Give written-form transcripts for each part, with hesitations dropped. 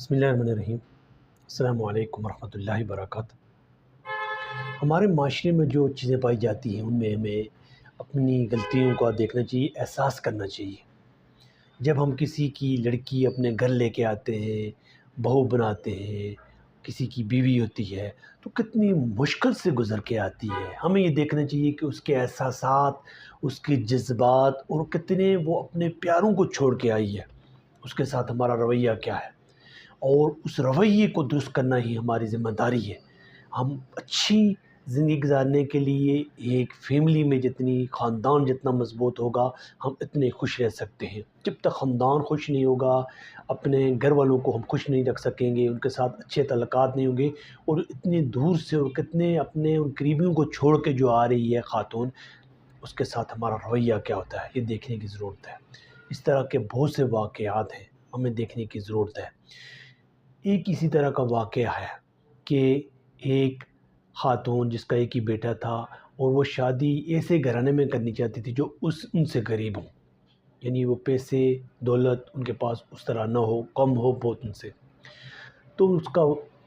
بسم اللہ الرحمن الرحیم۔ السلام علیکم ورحمۃ اللہ وبرکاتہ۔ ہمارے معاشرے میں جو چیزیں پائی جاتی ہیں ان میں ہمیں اپنی غلطیوں کا دیکھنا چاہیے، احساس کرنا چاہیے۔ جب ہم کسی کی لڑکی اپنے گھر لے کے آتے ہیں، بہو بناتے ہیں، کسی کی بیوی ہوتی ہے تو کتنی مشکل سے گزر کے آتی ہے۔ ہمیں یہ دیکھنا چاہیے کہ اس کے احساسات، اس کے جذبات اور کتنے وہ اپنے پیاروں کو چھوڑ کے آئی ہے، اس کے ساتھ ہمارا رویہ کیا ہے، اور اس رویے کو درست کرنا ہی ہماری ذمہ داری ہے۔ ہم اچھی زندگی گزارنے کے لیے ایک فیملی میں خاندان جتنا مضبوط ہوگا، ہم اتنے خوش رہ سکتے ہیں۔ جب تک خاندان خوش نہیں ہوگا، اپنے گھر والوں کو ہم خوش نہیں رکھ سکیں گے، ان کے ساتھ اچھے تعلقات نہیں ہوں گے، اور اتنے دور سے اور کتنے اپنے ان قریبیوں کو چھوڑ کے جو آ رہی ہے خاتون، اس کے ساتھ ہمارا رویہ کیا ہوتا ہے، یہ دیکھنے کی ضرورت ہے۔ اس طرح کے بہت سے واقعات ہیں، ہمیں دیکھنے کی ضرورت ہے۔ ایک اسی طرح کا واقعہ ہے کہ ایک خاتون جس کا ایک ہی بیٹا تھا، اور وہ شادی ایسے گھرانے میں کرنی چاہتی تھی جو ان سے غریب ہوں، یعنی وہ پیسے دولت ان کے پاس اس طرح نہ ہو، کم ہو بہت ان سے۔ تو اس کا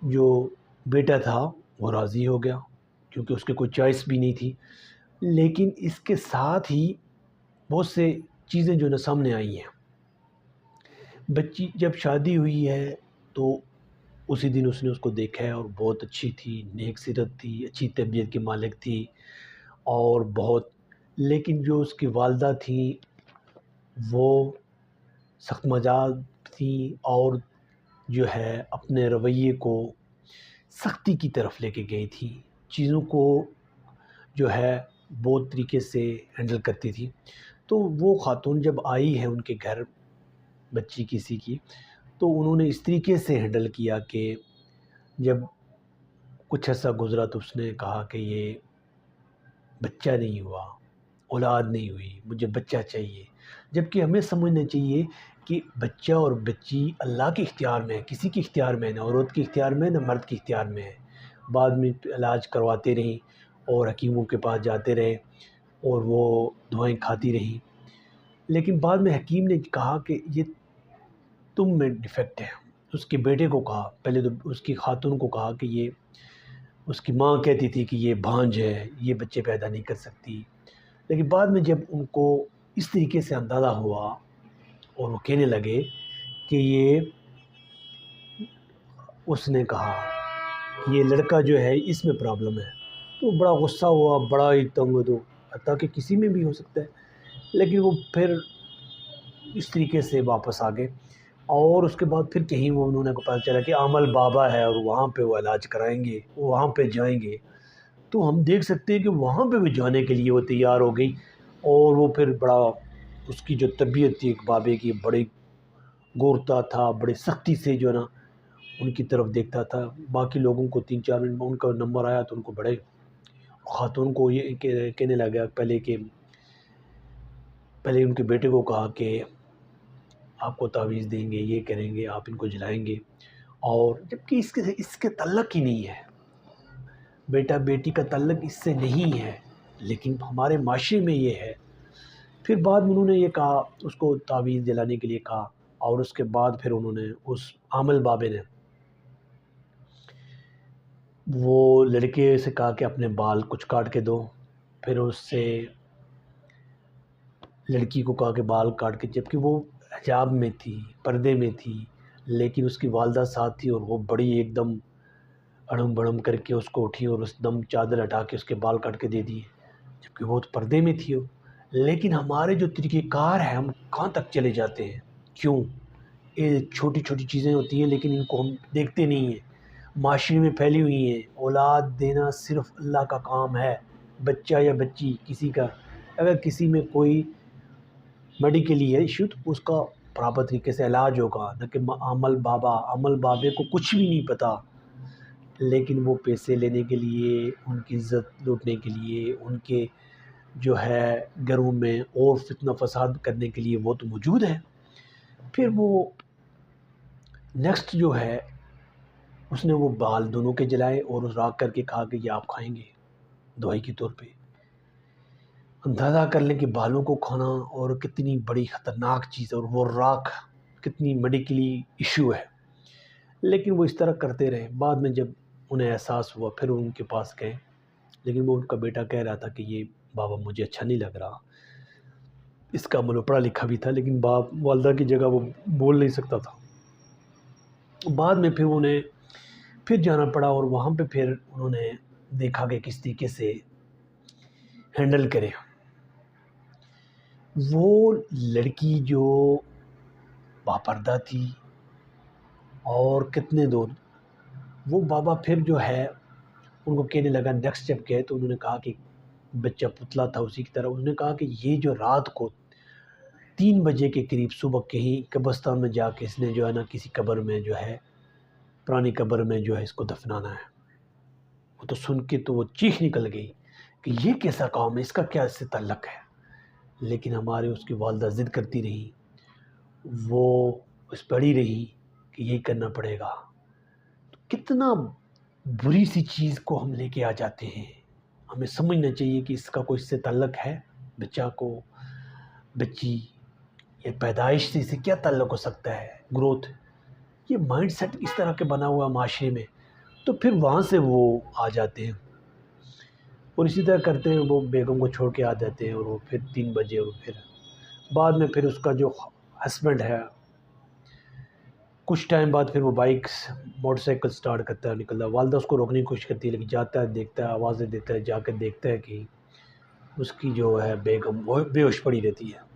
جو بیٹا تھا وہ راضی ہو گیا، کیونکہ اس کے کوئی چوائس بھی نہیں تھی۔ لیکن اس کے ساتھ ہی بہت سے چیزیں جو نا سامنے آئی ہیں۔ بچی جب شادی ہوئی ہے تو اسی دن اس نے اس کو دیکھا ہے، اور بہت اچھی تھی، نیک سیرت تھی، اچھی طبیعت کی مالک تھی، اور بہت، لیکن جو اس کی والدہ تھیں وہ سخت مزاج تھیں، اور جو ہے اپنے رویے کو سختی کی طرف لے کے گئی تھی، چیزوں کو جو ہے بہت طریقے سے ہینڈل کرتی تھی۔ تو وہ خاتون جب آئی ہے ان کے گھر، بچی کسی کی، تو انہوں نے اس طریقے سے ہینڈل کیا کہ جب کچھ عرصہ گزرا تو اس نے کہا کہ یہ بچہ نہیں ہوا، اولاد نہیں ہوئی، مجھے بچہ چاہیے۔ جبکہ ہمیں سمجھنا چاہیے کہ بچہ اور بچی اللہ کے اختیار میں ہے، کسی کے اختیار میں ہے، نہ عورت کے اختیار میں ہے، نہ مرد کے اختیار میں ہے۔ بعد میں علاج کرواتے رہیں اور حکیموں کے پاس جاتے رہے اور وہ دعائیں کھاتی رہیں، لیکن بعد میں حکیم نے کہا کہ یہ تم میں ڈیفیکٹ ہے۔ اس کے بیٹے کو کہا، پہلے تو اس کی خاتون کو کہا کہ یہ، اس کی ماں کہتی تھی کہ یہ بھانج ہے، یہ بچے پیدا نہیں کر سکتی، لیکن بعد میں جب ان کو اس طریقے سے اندازہ ہوا اور وہ کہنے لگے کہ یہ، اس نے کہا کہ یہ لڑکا جو ہے اس میں پرابلم ہے، تو بڑا غصہ ہوا، بڑا ہی تنگ، تو حتیٰ کہ کسی میں بھی ہو سکتا ہے، لیکن وہ پھر اس طریقے سے واپس آ گئے۔ اور اس کے بعد پھر کہیں وہ انہوں نے کو پتہ چلا کہ عامل بابا ہے، اور وہاں پہ وہ علاج کرائیں گے، وہاں پہ جائیں گے۔ تو ہم دیکھ سکتے ہیں کہ وہاں پہ بھی جانے کے لیے وہ تیار ہو گئی، اور وہ پھر بڑا، اس کی جو طبیعت تھی ایک بابے کی، بڑی گورتا تھا، بڑی سختی سے جو ہے نا ان کی طرف دیکھتا تھا۔ باقی لوگوں کو 3-4 منٹ میں ان کا نمبر آیا تو ان کو بڑے، خاتون کو یہ کہنے لگا پہلے ان کے بیٹے کو کہا کہ آپ کو تعویذ دیں گے، یہ کریں گے، آپ ان کو جلائیں گے، اور جبکہ اس کے تعلق ہی نہیں ہے، بیٹا بیٹی کا تعلق اس سے نہیں ہے، لیکن ہمارے معاشرے میں یہ ہے۔ پھر بعد میں انہوں نے یہ کہا، اس کو تعویذ جلانے کے لیے کہا، اور اس کے بعد پھر انہوں نے اس عامل بابے نے وہ لڑکے سے کہا کہ اپنے بال کچھ کاٹ کے دو، پھر اس سے لڑکی کو کہا کہ بال کاٹ کے، جبکہ وہ حجاب میں تھی، پردے میں تھی، لیکن اس کی والدہ ساتھ تھی، اور وہ بڑی ایک دم اڑم بڑم کر کے اس کو اٹھی اور اس دم چادر ہٹا کے اس کے بال کاٹ کے دے دیے، جبکہ وہ تو پردے میں تھی وہ۔ لیکن ہمارے جو طریقہ کار ہیں، ہم کہاں تک چلے جاتے ہیں؟ کیوں؟ یہ چھوٹی چھوٹی چیزیں ہوتی ہیں لیکن ان کو ہم دیکھتے نہیں ہیں، معاشرے میں پھیلی ہوئی ہیں۔ اولاد دینا صرف اللہ کا کام ہے، بچہ یا بچی کسی کا، اگر کسی میں کوئی میڈیکلی ہے ایشو تو اس کا پراپر طریقے سے علاج ہوگا، نہ کہ عمل بابے کو کچھ بھی نہیں پتہ، لیکن وہ پیسے لینے کے لیے، ان کی عزت لوٹنے کے لیے، ان کے جو ہے گھروں میں اور فتنہ فساد کرنے کے لیے وہ تو موجود ہے۔ پھر وہ نیکسٹ جو ہے، اس نے وہ بال دونوں کے جلائے اور اس راکھ کر کے کہا کہ یہ آپ کھائیں گے دوائی کے طور پہ۔ اندازہ کر لیں کہ بالوں کو کھانا اور کتنی بڑی خطرناک چیز ہے، اور وہ راکھ کتنی میڈیکلی ایشو ہے۔ لیکن وہ اس طرح کرتے رہے۔ بعد میں جب انہیں احساس ہوا پھر ان کے پاس گئے، لیکن وہ ان کا بیٹا کہہ رہا تھا کہ یہ بابا مجھے اچھا نہیں لگ رہا، اس کا عمل پڑھا لکھا بھی تھا لیکن باپ والدہ کی جگہ وہ بول نہیں سکتا تھا۔ بعد میں پھر انہیں پھر جانا پڑا اور وہاں پہ پھر انہوں نے دیکھا کہ کس طریقے سے ہینڈل کرے۔ وہ لڑکی جو باپردہ تھی اور کتنے دور، وہ بابا پھر جو ہے ان کو کہنے لگا نیکسٹ جب گئے تو انہوں نے کہا کہ بچہ پتلا تھا اسی کی طرح، انہوں نے کہا کہ یہ جو رات کو 3 بجے کے قریب صبح کہیں قبرستان میں جا کے اس نے جو ہے نا کسی قبر میں جو ہے پرانی قبر میں جو ہے اس کو دفنانا ہے۔ وہ تو سن کے تو وہ چیخ نکل گئی کہ یہ کیسا کام ہے، اس کا کیا اس سے تعلق ہے۔ لیکن ہمارے اس کی والدہ ضد کرتی رہی، وہ اس پڑی رہی کہ یہی کرنا پڑے گا۔ تو کتنا بری سی چیز کو ہم لے کے آ جاتے ہیں۔ ہمیں سمجھنا چاہیے کہ اس کا کوئی اس سے تعلق ہے، بچہ کو، بچی یا پیدائش سے اسے کیا تعلق ہو سکتا ہے، گروتھ۔ یہ مائنڈ سیٹ اس طرح کے بنا ہوا معاشرے میں، تو پھر وہاں سے وہ آ جاتے ہیں اور اسی طرح کرتے ہیں، وہ بیگم کو چھوڑ کے آ جاتے ہیں اور وہ پھر 3 بجے اور پھر بعد میں پھر اس کا جو ہسبینڈ ہے کچھ ٹائم بعد پھر وہ بائک موٹر سائیکل سٹارٹ کرتا ہے، نکلتا ہے، والدہ اس کو روکنے کی کوشش کرتی ہے لیکن جاتا ہے، دیکھتا ہے، آوازیں دیتا ہے، جا کے دیکھتا ہے کہ اس کی جو ہے بیگم وہ بے ہوش پڑی رہتی ہے۔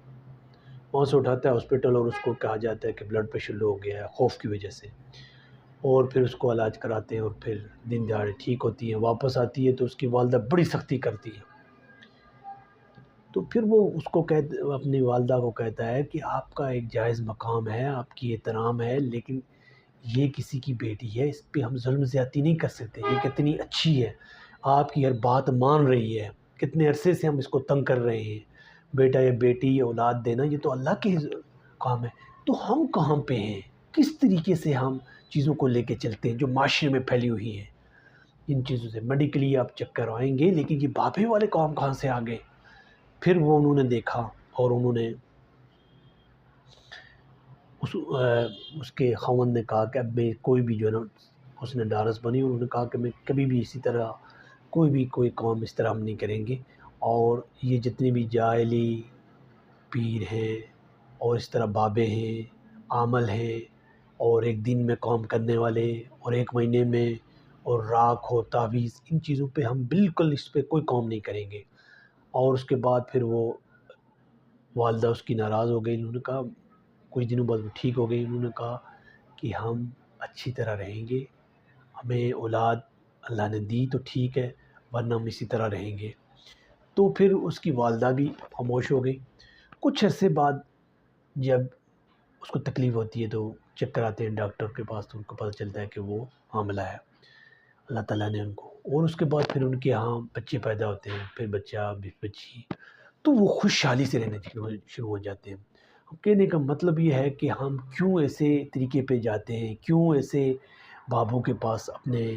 وہاں سے اٹھاتا ہے ہاسپٹل اور اس کو کہا جاتا ہے کہ بلڈ پریشر لو ہو گیا ہے خوف کی وجہ سے، اور پھر اس کو علاج کراتے ہیں اور پھر دن دہاڑے ٹھیک ہوتی ہیں، واپس آتی ہے تو اس کی والدہ بڑی سختی کرتی ہے۔ تو پھر وہ اس کو اپنی والدہ کو کہتا ہے کہ آپ کا ایک جائز مقام ہے، آپ کی احترام ہے، لیکن یہ کسی کی بیٹی ہے، اس پہ ہم ظلم زیادتی نہیں کر سکتے، یہ کتنی اچھی ہے، آپ کی ہر بات مان رہی ہے، کتنے عرصے سے ہم اس کو تنگ کر رہے ہیں، بیٹا یا بیٹی اولاد دینا یہ تو اللہ کے کام ہے، تو ہم کہاں پہ ہیں، کس طریقے سے ہم چیزوں کو لے کے چلتے ہیں جو معاشرے میں پھیلی ہوئی ہیں۔ ان چیزوں سے میڈیکلی آپ چیک کروائیں گے لیکن یہ بابے والے کام کہاں سے آ گئے۔ پھر وہ انہوں نے دیکھا اور انہوں نے اس کے خاوند نے کہا کہ اب میں کوئی بھی جو ہے نا، اس نے ڈارس بنی، انہوں نے کہا کہ میں کبھی بھی اسی طرح کوئی کام اس طرح ہم نہیں کریں گے، اور یہ جتنے بھی جاہلی پیر ہیں اور اس طرح بابے ہیں، عامل ہیں، اور ایک دن میں کام کرنے والے اور 1 مہینے میں، اور راکھ ہو تعویذ، ان چیزوں پہ ہم بالکل اس پہ کوئی کام نہیں کریں گے۔ اور اس کے بعد پھر وہ والدہ اس کی ناراض ہو گئی، انہوں نے کہا کچھ دنوں بعد وہ ٹھیک ہو گئی، انہوں نے کہا کہ ہم اچھی طرح رہیں گے، ہمیں اولاد اللہ نے دی تو ٹھیک ہے ورنہ ہم اسی طرح رہیں گے۔ تو پھر اس کی والدہ بھی خاموش ہو گئی۔ کچھ عرصے بعد جب اس کو تکلیف ہوتی ہے تو چیک کراتے ہیں ڈاکٹر کے پاس، تو ان کو پتہ چلتا ہے کہ وہ حاملہ ہے، اللہ تعالیٰ نے ان کو، اور اس کے بعد پھر ان کے ہاں بچے پیدا ہوتے ہیں، پھر بچہ بھی بچی، تو وہ خوشحالی سے رہنے شروع ہو جاتے ہیں۔ کہنے کا مطلب یہ ہے کہ ہم کیوں ایسے طریقے پہ جاتے ہیں، کیوں ایسے بابوں کے پاس اپنے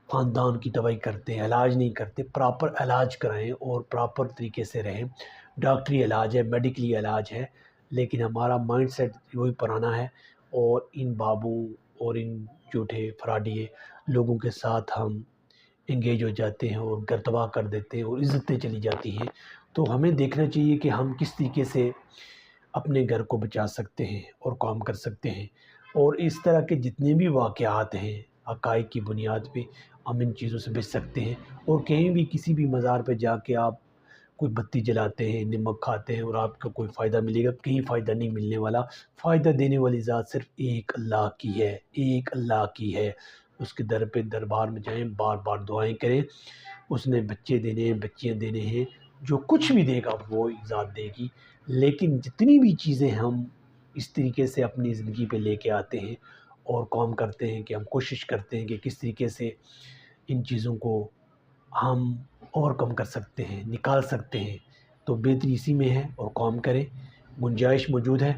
خاندان کی دوائی کرتے ہیں، علاج نہیں کرتے، پراپر علاج کرائیں اور پراپر طریقے سے رہیں۔ ڈاکٹری علاج ہے، میڈیکلی علاج ہے، لیکن ہمارا مائنڈ سیٹ وہی پرانا ہے، اور ان بابوں اور ان جھوٹے فراڈی لوگوں کے ساتھ ہم انگیج ہو جاتے ہیں اور گھر تباہ کر دیتے ہیں اور عزتیں چلی جاتی ہیں۔ تو ہمیں دیکھنا چاہیے کہ ہم کس طریقے سے اپنے گھر کو بچا سکتے ہیں اور کام کر سکتے ہیں، اور اس طرح کے جتنے بھی واقعات ہیں حقائق کی بنیاد پہ ہم ان چیزوں سے بچ سکتے ہیں۔ اور کہیں بھی کسی بھی مزار پہ جا کے آپ کوئی بتی جلاتے ہیں، نمک کھاتے ہیں اور آپ کو کوئی فائدہ ملے گا، کہیں فائدہ نہیں ملنے والا۔ فائدہ دینے والی ذات صرف ایک اللہ کی ہے، ایک اللہ کی ہے۔ اس کے در پہ دربار میں جائیں، بار بار دعائیں کریں، اس نے بچے دینے ہیں، بچیاں دینے ہیں، جو کچھ بھی دے گا وہ ذات دے گی۔ لیکن جتنی بھی چیزیں ہم اس طریقے سے اپنی زندگی پہ لے کے آتے ہیں اور کام کرتے ہیں کہ ہم کوشش کرتے ہیں کہ کس طریقے سے ان چیزوں کو ہم اوور کم کر سکتے ہیں، نکال سکتے ہیں، تو بہتری اسی میں ہے، اور کام کریں، گنجائش موجود ہے،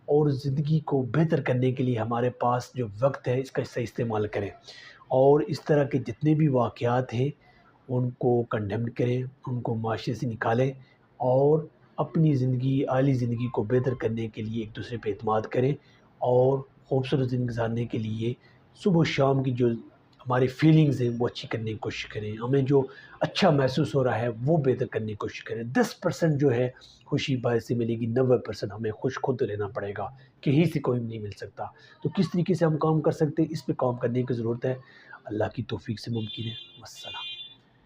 اور زندگی کو بہتر کرنے کے لیے ہمارے پاس جو وقت ہے اس کا صحیح استعمال کریں، اور اس طرح کے جتنے بھی واقعات ہیں ان کو کنڈیم کریں، ان کو معاشرے سے نکالیں، اور اپنی زندگی، اعلیٰ زندگی کو بہتر کرنے کے لیے ایک دوسرے پہ اعتماد کریں، اور خوبصورت زندگی گزارنے کے لیے صبح و شام کی جو ہماری فیلنگز ہیں وہ اچھی کرنے کی کوشش کریں، ہمیں جو اچھا محسوس ہو رہا ہے وہ بہتر کرنے کی کوشش کریں۔ 10% جو ہے خوشی باہر سے ملے گی، 90% ہمیں خوش خود رہنا پڑے گا، کہیں سے کوئی نہیں مل سکتا۔ تو کس طریقے سے ہم کام کر سکتے ہیں، اس پہ کام کرنے کی ضرورت ہے۔ اللہ کی توفیق سے ممکن ہے۔ والسلام۔